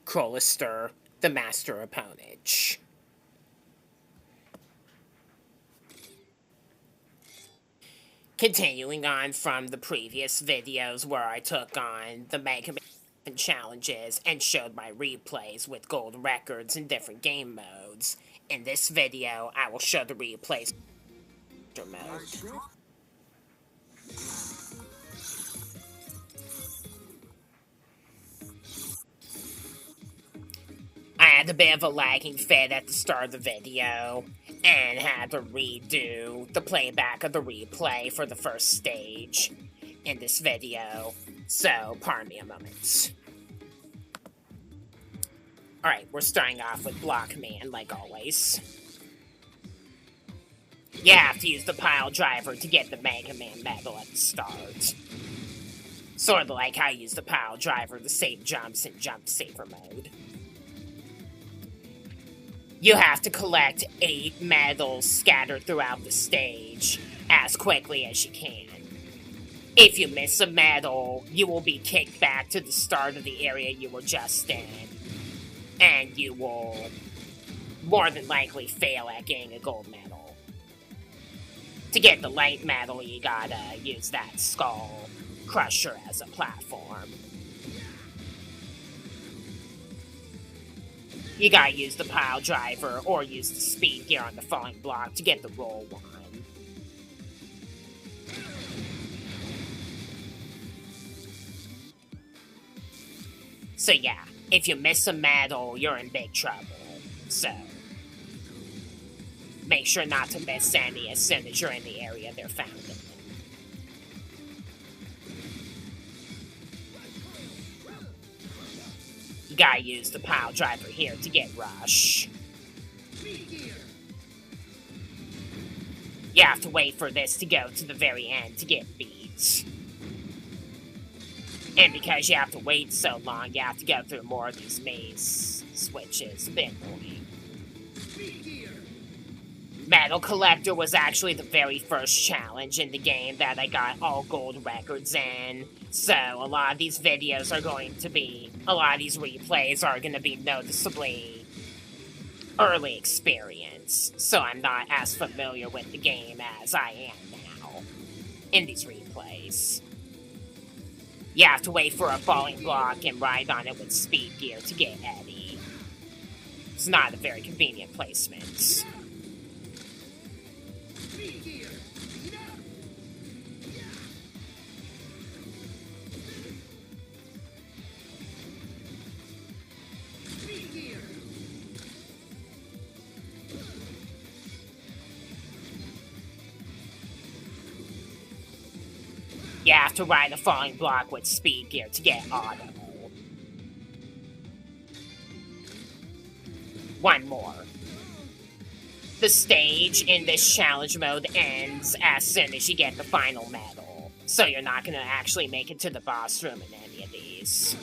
Crolister, the master opponent. Continuing on from the previous videos where I took on the Mega Man challenges and showed my replays with gold records in different game modes, in this video I will show the replays mode. I had a bit of a lagging fit at the start of the video, and had to redo the playback of the replay for the first stage in this video, so pardon me a moment. Alright, we're starting off with Block Man, like always. You have to use the pile driver to get the Mega Man medal at the start. Sort of like how you use the pile driver to save jumps in Jump Saver mode. You have to collect 8 medals scattered throughout the stage as quickly as you can. If you miss a medal, you will be kicked back to the start of the area you were just in, and you will more than likely fail at getting a gold medal. To get the light medal, you gotta use that skull crusher as a platform. You gotta use the pile driver or use the speed gear on the falling block to get the roll one. So yeah, if you miss a medal, you're in big trouble. So make sure not to miss any as soon as you're in the area they're found in. You gotta use the pile driver here to get Rush. You have to wait for this to go to the very end to get beat. And because you have to wait so long, you have to go through more of these maze switches. A bit annoying. Medal Collector was actually the very first challenge in the game that I got all gold records in. So a lot of these videos are going to be, a lot of these replays are going to be noticeably early experience. So I'm not as familiar with the game as I am now in these replays. You have to wait for a falling block and ride on it with speed gear to get Eddie. It's not a very convenient placement. You have to ride a falling block with speed gear to get auto. One more. The stage in this challenge mode ends as soon as you get the final medal, so you're not going to actually make it to the boss room in any of these.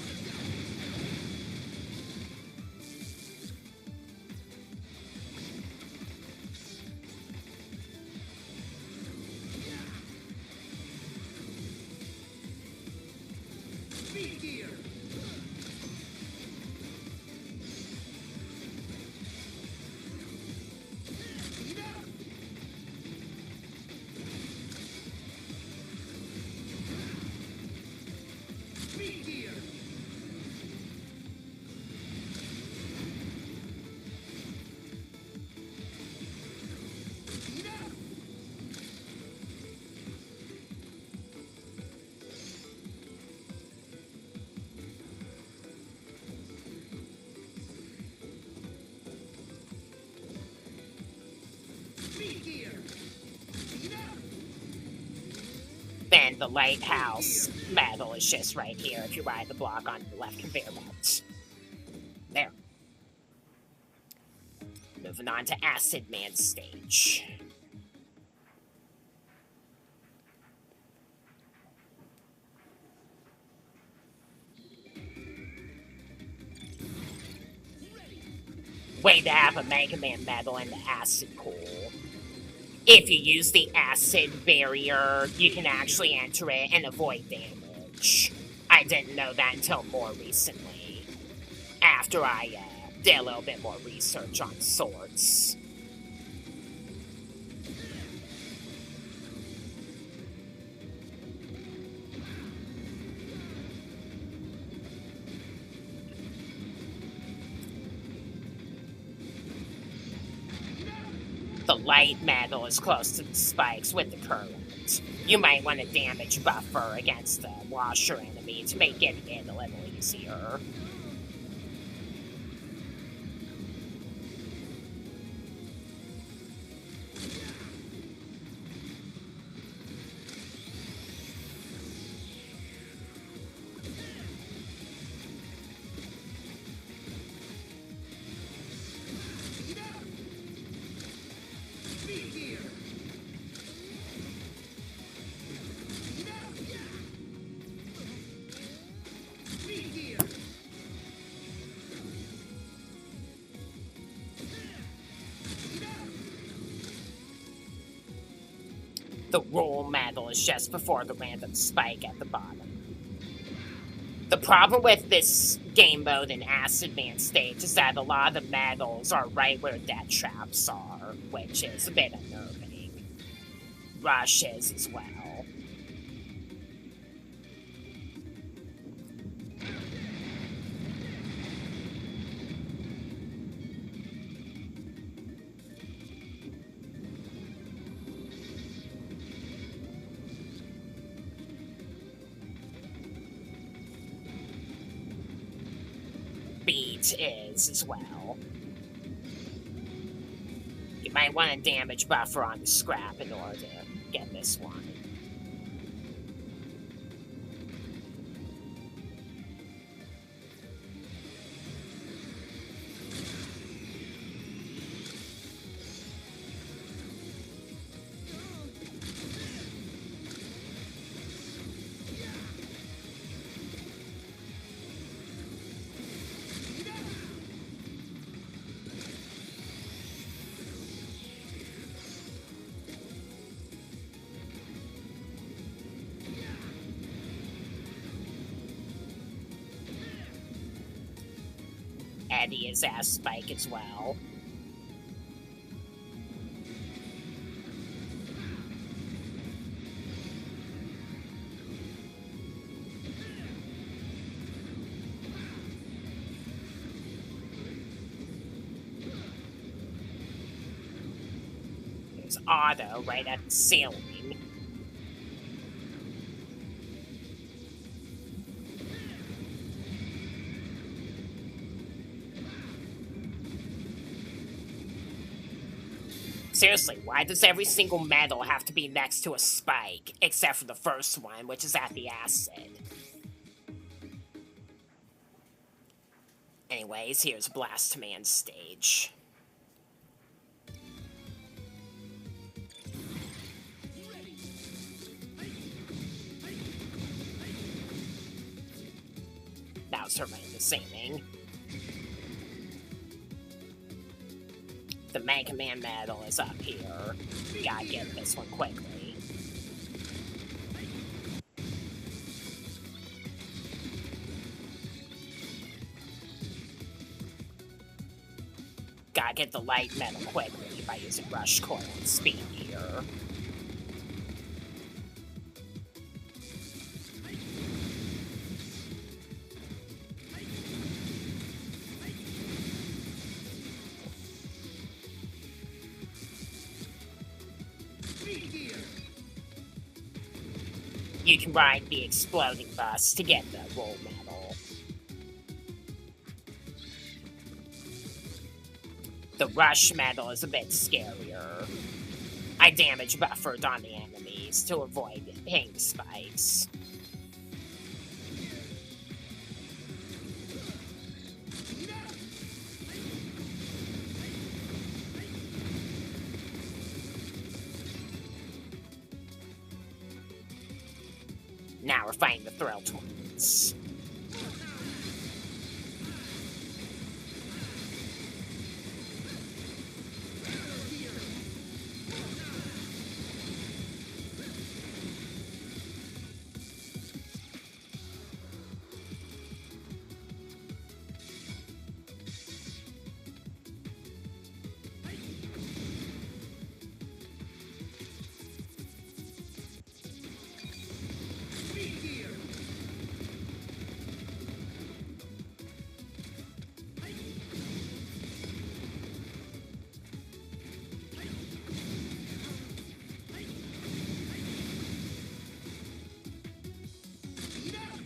And the lighthouse medal is just right here if you ride the block on the left conveyor belt. There. Moving on to Acid Man stage. Way to have a Mega Man medal in the acid pool. If you use the acid barrier, you can actually enter it and avoid damage. I didn't know that until more recently. after I did a little bit more research on swords. The light metal is close to the spikes with the current. You might want a damage buffer against the washer enemy to make getting in a little easier. The roll metal is just before the random spike at the bottom. The problem with this game mode in Acid Man stage is that a lot of the metals are right where death traps are, which is a bit unnerving. Rush is as well. Beat is as well. You might want a damage buffer on the scrap in order to get this one. Eddie is ass spike as well. There's Otto right at the ceiling. Seriously, why does every single metal have to be next to a spike, except for the first one, which is at the acid? Anyways, here's Blast Man stage. That was her the singing. The Mega Man medal is up here. Gotta get this one quickly. Gotta get the light metal quickly by using Rush Coil and Speed Gear. You can ride the exploding bus to get the roll medal. The rush medal is a bit scarier. I damage buffered on the enemies to avoid hitting the spikes. Now we're fighting the Thrill Twins.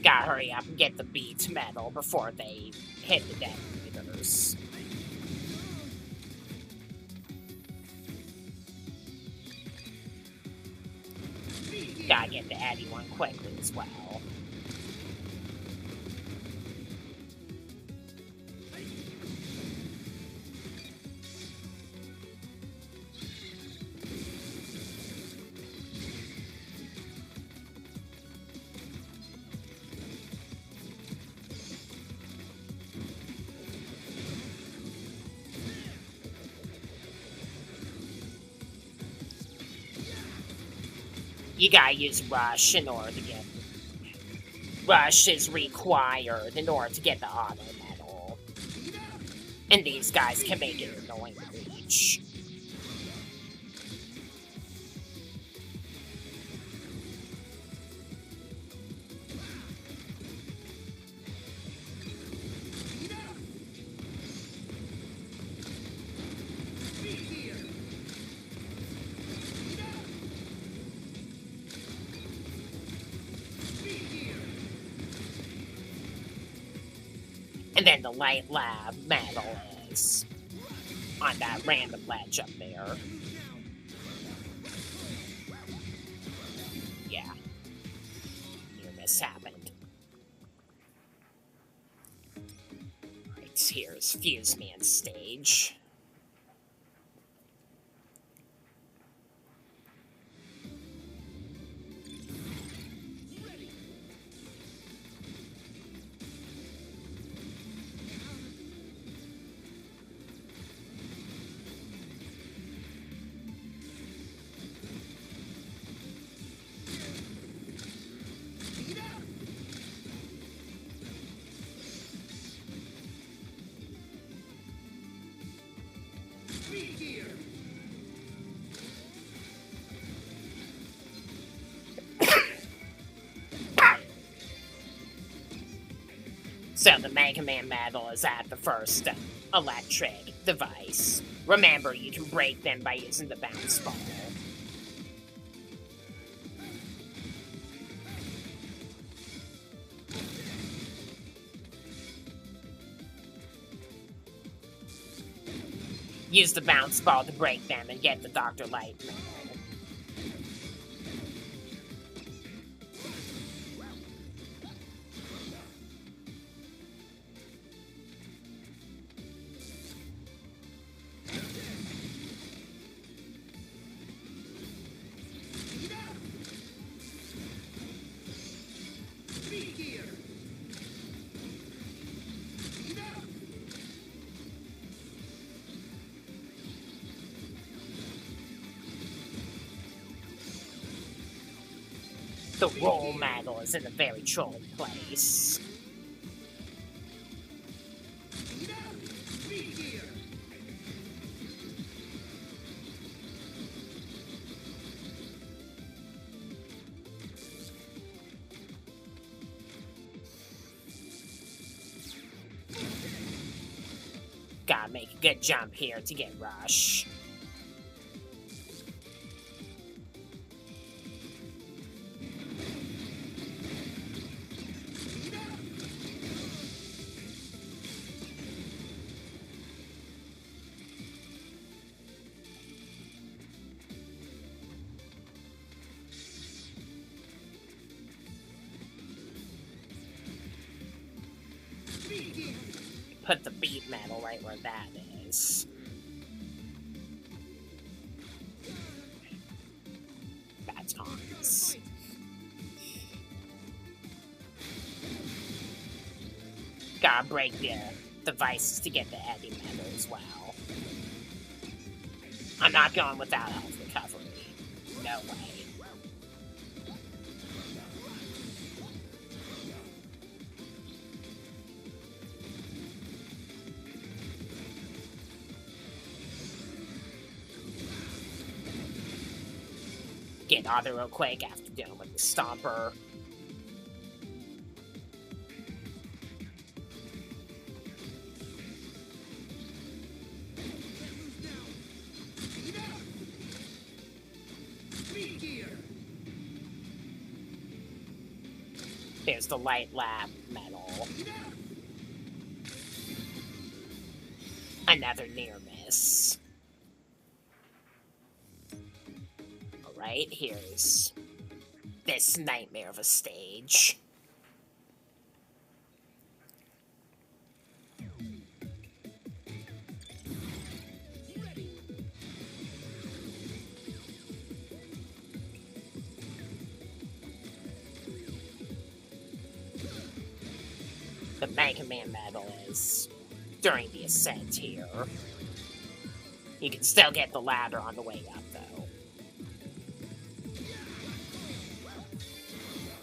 Gotta hurry up and get the beat metal before they hit the detonators. Gotta get the Eddie one quickly as well. You gotta use Rush in order to get... Rush is required in order to get the auto medal. And these guys can make it annoying to reach. And then the light lab medal is on that random ledge up there. Yeah. Near miss happened. Right, here's Fuse Man's stage. So the Mega Man medal is at the first electric device. Remember, you can break them by using the bounce ball. Use the bounce ball to break them and get the Dr. Light medal. The roll medal is in a very trolling place. Gotta make a good jump here to get Rush. Put the beat metal right where that is. Batons. Gotta break the devices to get the Eddie medal as well. I'm not going without health recovery. No way. Get auto real quick after dealing with the Stomper. There's the light lab metal. Another near miss. Alright, here's this nightmare of a stage. The megaman medal is during the ascent here. You can still get the ladder on the way up, though.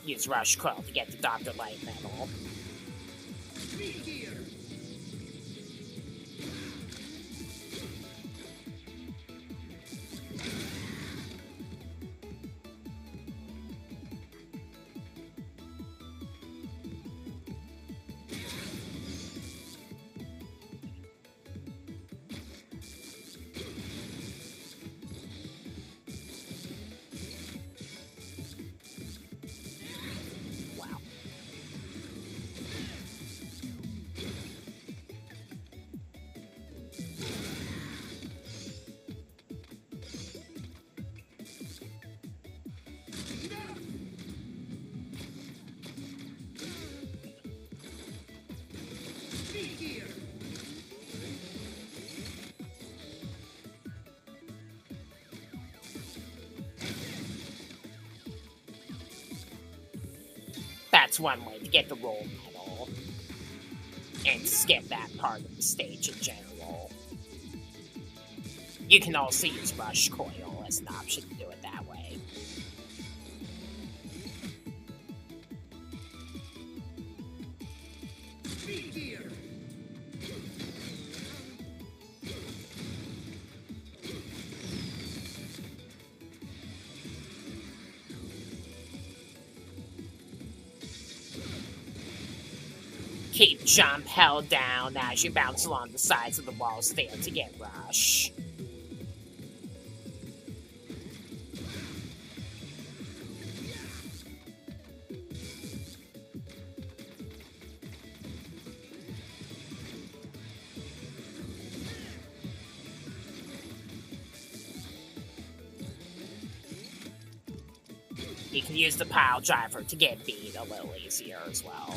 Use Rush Coil to get the Dr. Light medal. That's one way to get the roll medal. And skip that part of the stage in general. You can also use Rush Coil as an option to do it that way. Keep jump held down as you bounce along the sides of the walls there to get Rush. You can use the pile driver to get beat a little easier as well.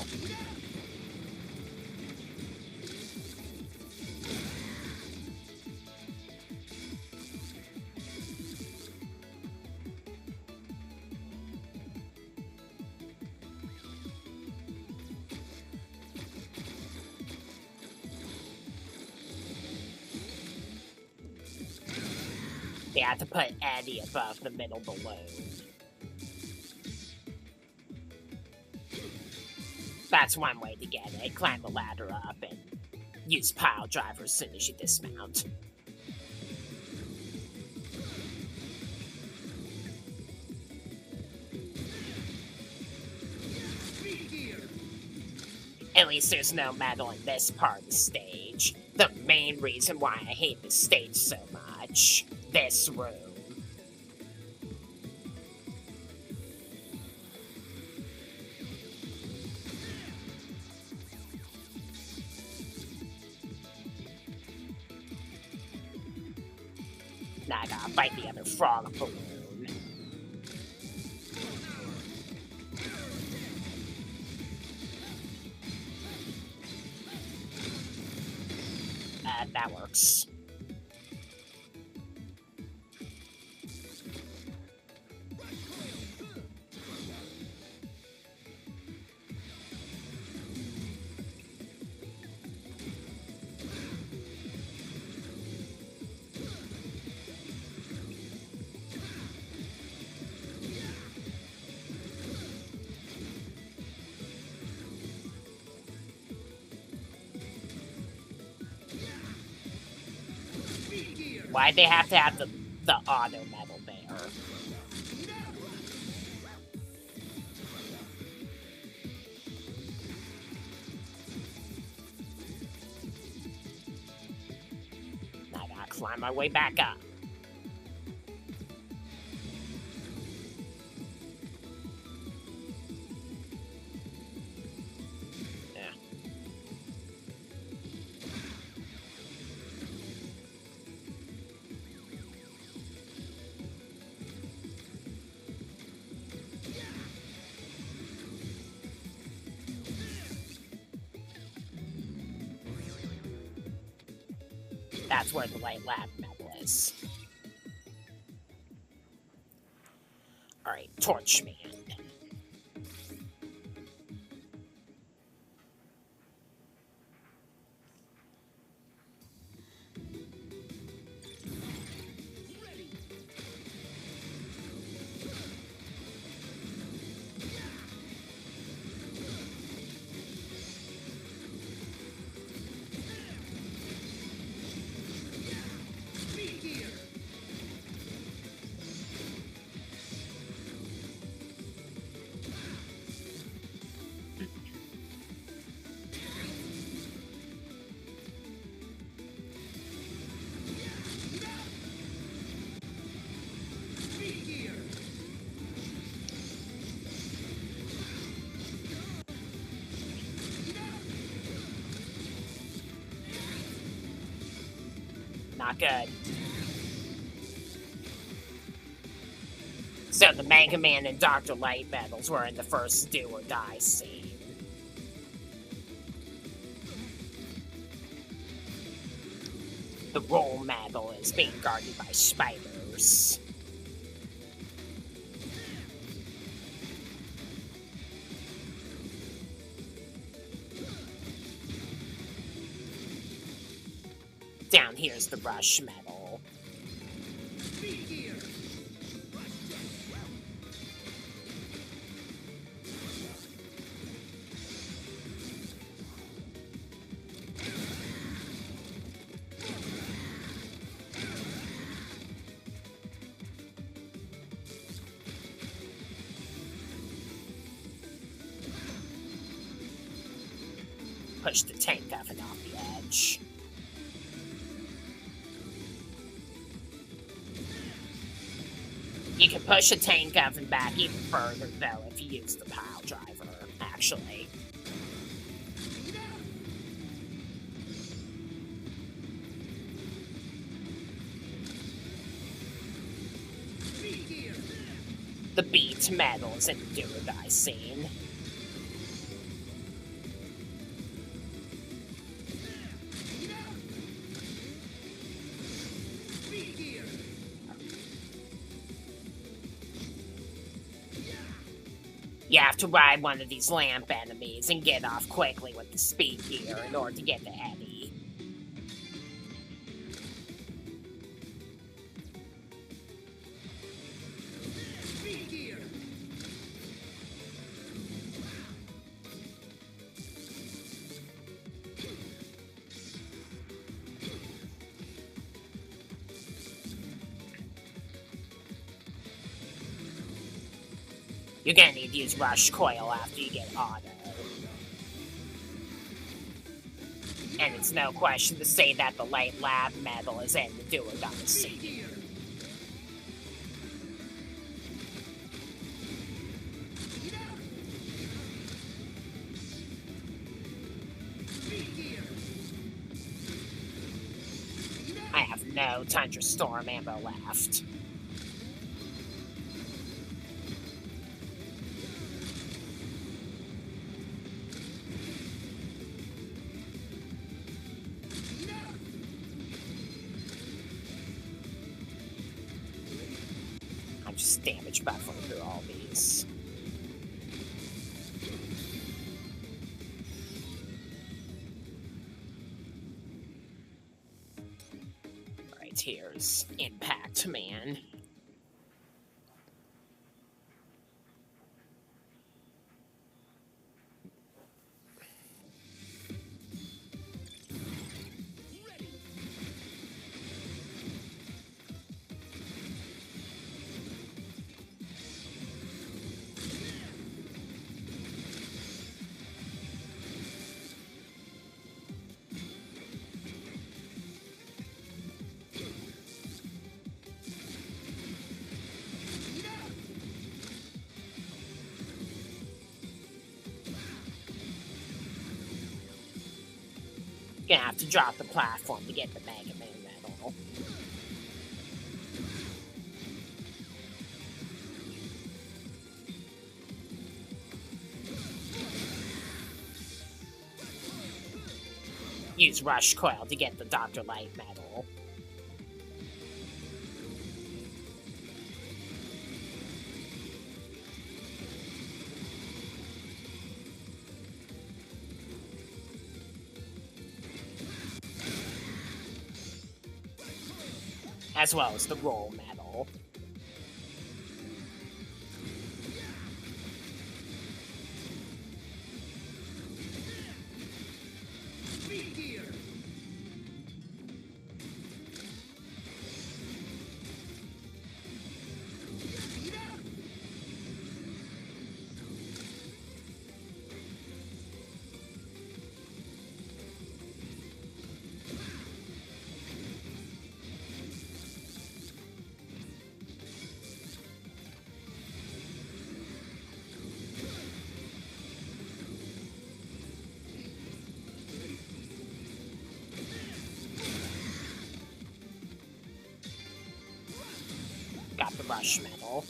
They have to put Eddie above the middle balloon. That's one way to get it. Climb the ladder up and use pile driver as soon as you dismount. At least there's no medal in this part of the stage. The main reason why I hate this stage so much. This room. Now I gotta fight the other frog balloon. That works. Why'd they have to have the auto medal there? I gotta climb my way back up. That's where the light lab metal is. Alright, Torch Man. Not good. So the Mega Man and Dr. Light battles were in the first do or die scene. The roll metal is being guarded by spiders. Down here's the rush metal. Push the tank oven off the edge. You can push a tank oven back even further, though, if you use the pile driver, actually. The beat metal is in the do or die scene. You have to ride one of these lamp enemies and get off quickly with the speed gear in order to get to Eddie. You're gonna need to use Rush Coil after you get auto. And it's no question to say that the Light Lab metal is in the do or die scene. I have no Tundra Storm ammo left. I'm just damage buffering through all these. Alright, here's Impact Man. Gonna have to drop the platform to get the Mega Man medal. Use Rush Coil to get the Dr. Light Medal. As well as the Roll Medal. Got the Rush Medal.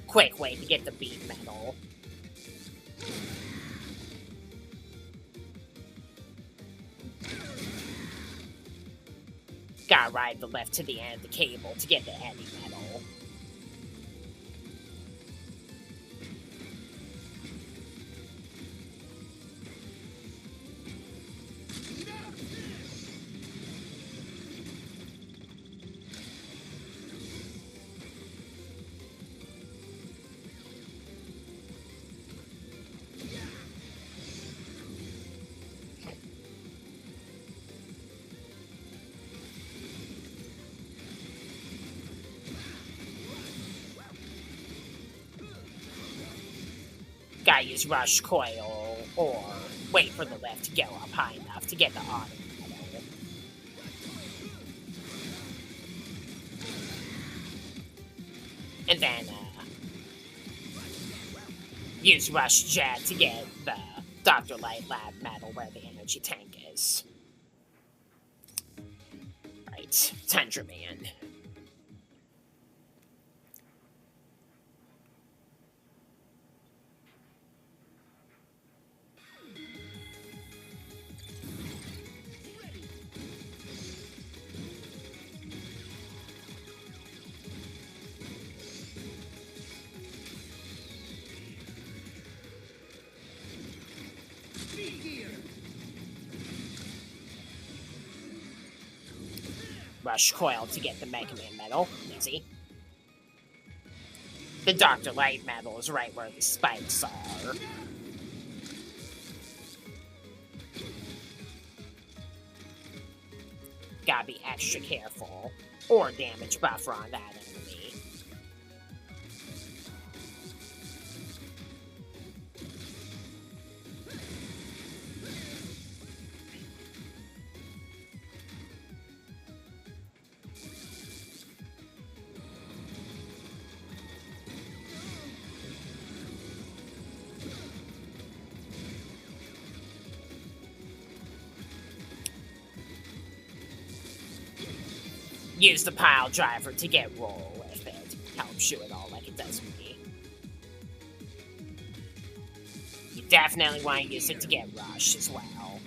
Quick way to get the Beat Medal. Gotta ride the left to the end of the cable to get the Eddy Medal. Gotta use Rush Coil, or wait for the lift to go up high enough to get the auto medal. And then, use Rush Jet to get the Dr. Light Lab medal where the energy tank is. Right, Tundra Man. Rush Coil to get the megaman medal. Easy. The Dr. Light medal is right where the spikes are. Gotta be extra careful, or damage buffer on that enemy. Use the pile driver to get roll if it helps you at all, like it does me. You definitely want to use it to get rush as well.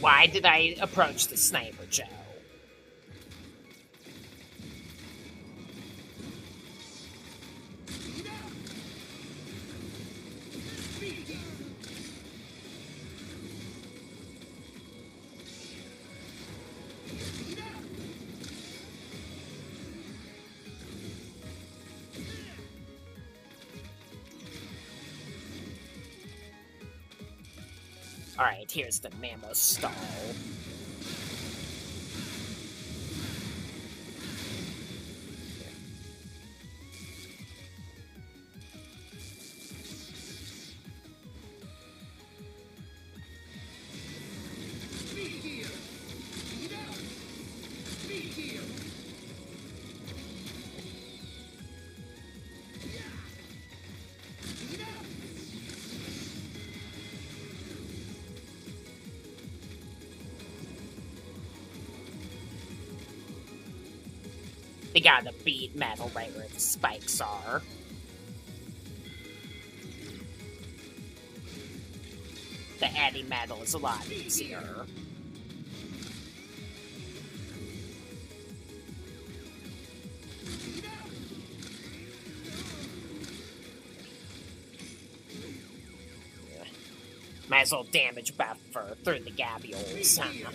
Why did I approach the sniper, Joe? Alright, here's the mammoth stall. They gotta beat metal right where the spikes are. The eddy metal is a lot easier. Might as well damage buffer through the gabules, huh?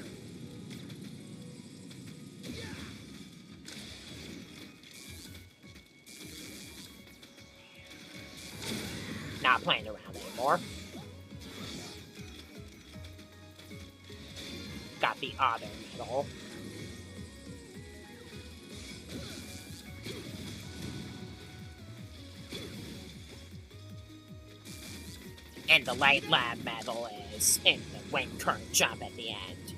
Not playing around anymore. Got the auto metal. And the light lab metal is in the wind current jump at the end.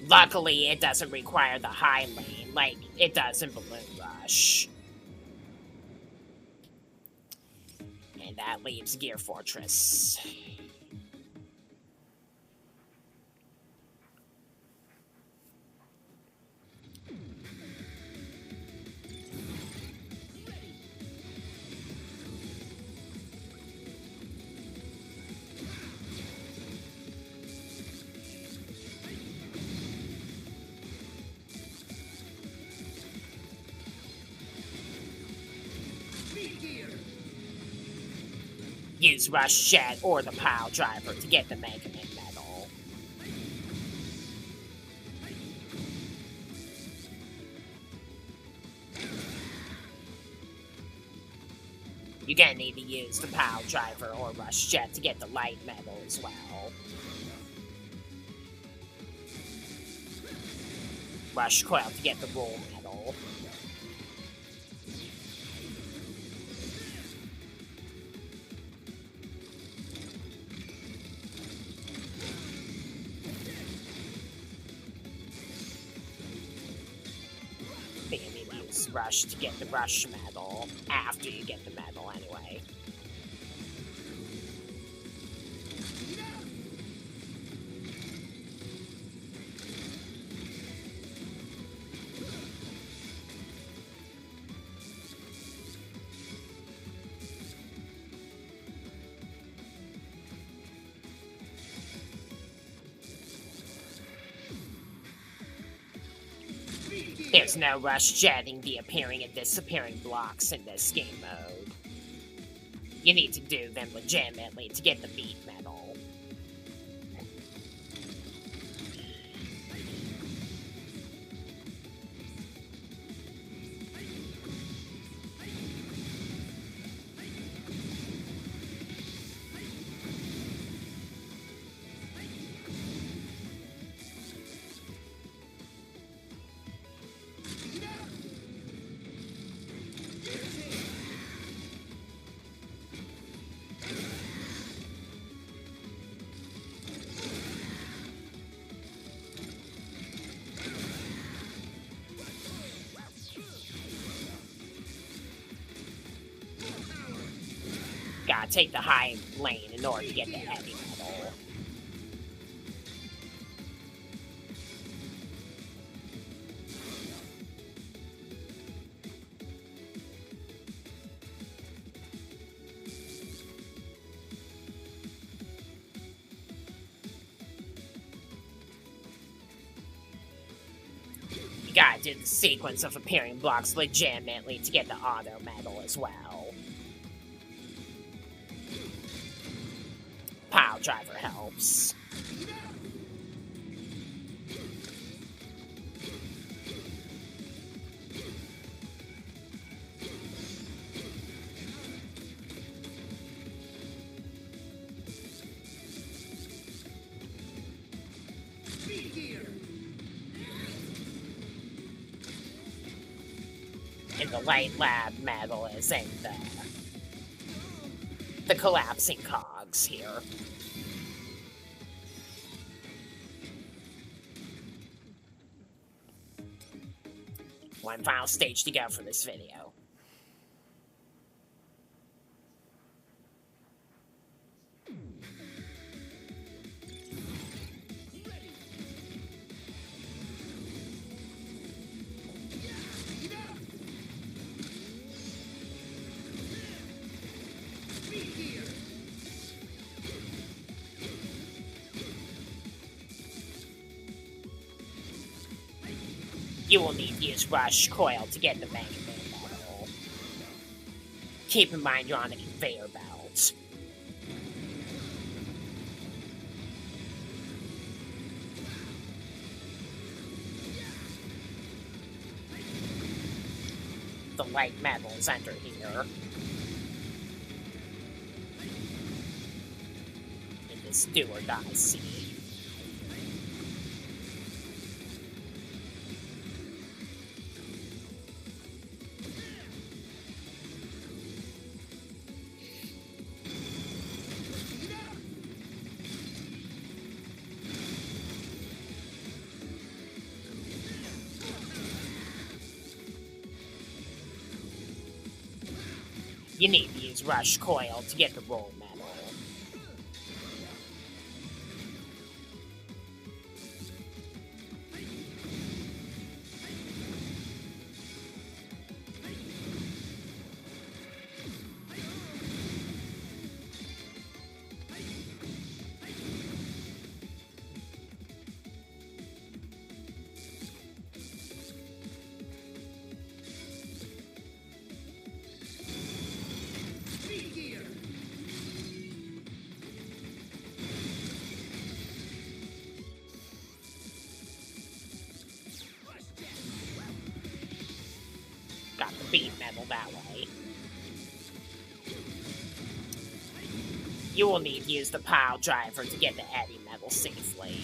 Luckily, it doesn't require the high lane like it does in Balloon Rush. And that leaves Gear Fortress. Use Rush Jet or the Pile Driver to get the megaman medal. You're gonna need to use the Pile Driver or Rush Jet to get the light medal as well. Rush Coil to get the roll medal. Rush to get the rush medal after you get the medal anyway. There's no rush jetting the appearing and disappearing blocks in this game mode. You need to do them legitimately to get the beat medal. Gotta take the high lane in order to get the heavy medal. You gotta do the sequence of appearing blocks legitimately to get the auto medal as well. Pile Driver helps. the light lab metal is in the collapsing cogs here. One final stage to go for this video. You will need to use Rush Coil to get the megaman model. Keep in mind you're on a conveyor belt. The light metal is under here. In this do or die scene. You need to use Rush Coil to get the roll metal. Got the beat metal that way. You will need to use the pile driver to get the eddy metal safely.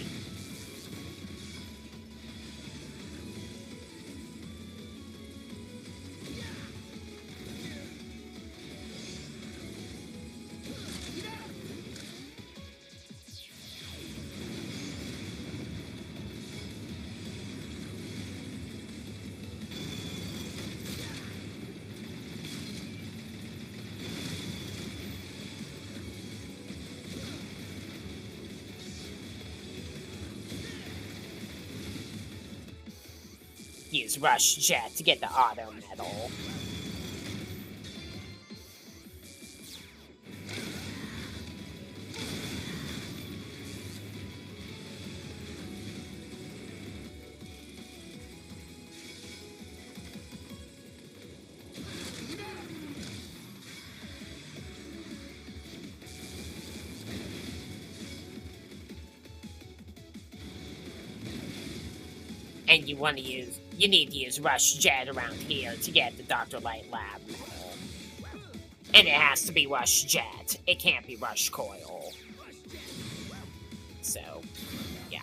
Use Rush Jet to get the auto metal. And you need to use Rush Jet around here to get the Dr. Light Lab metal. And it has to be Rush Jet. It can't be Rush Coil. So, yeah.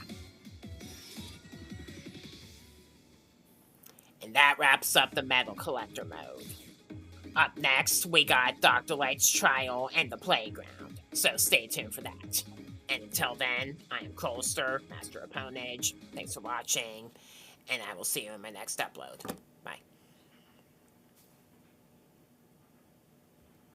And that wraps up the Metal Collector mode. Up next, we got Dr. Light's Trial and the Playground. So stay tuned for that. And until then, I am Crolster, Master of Ponage. Thanks for watching. And I will see you in my next upload.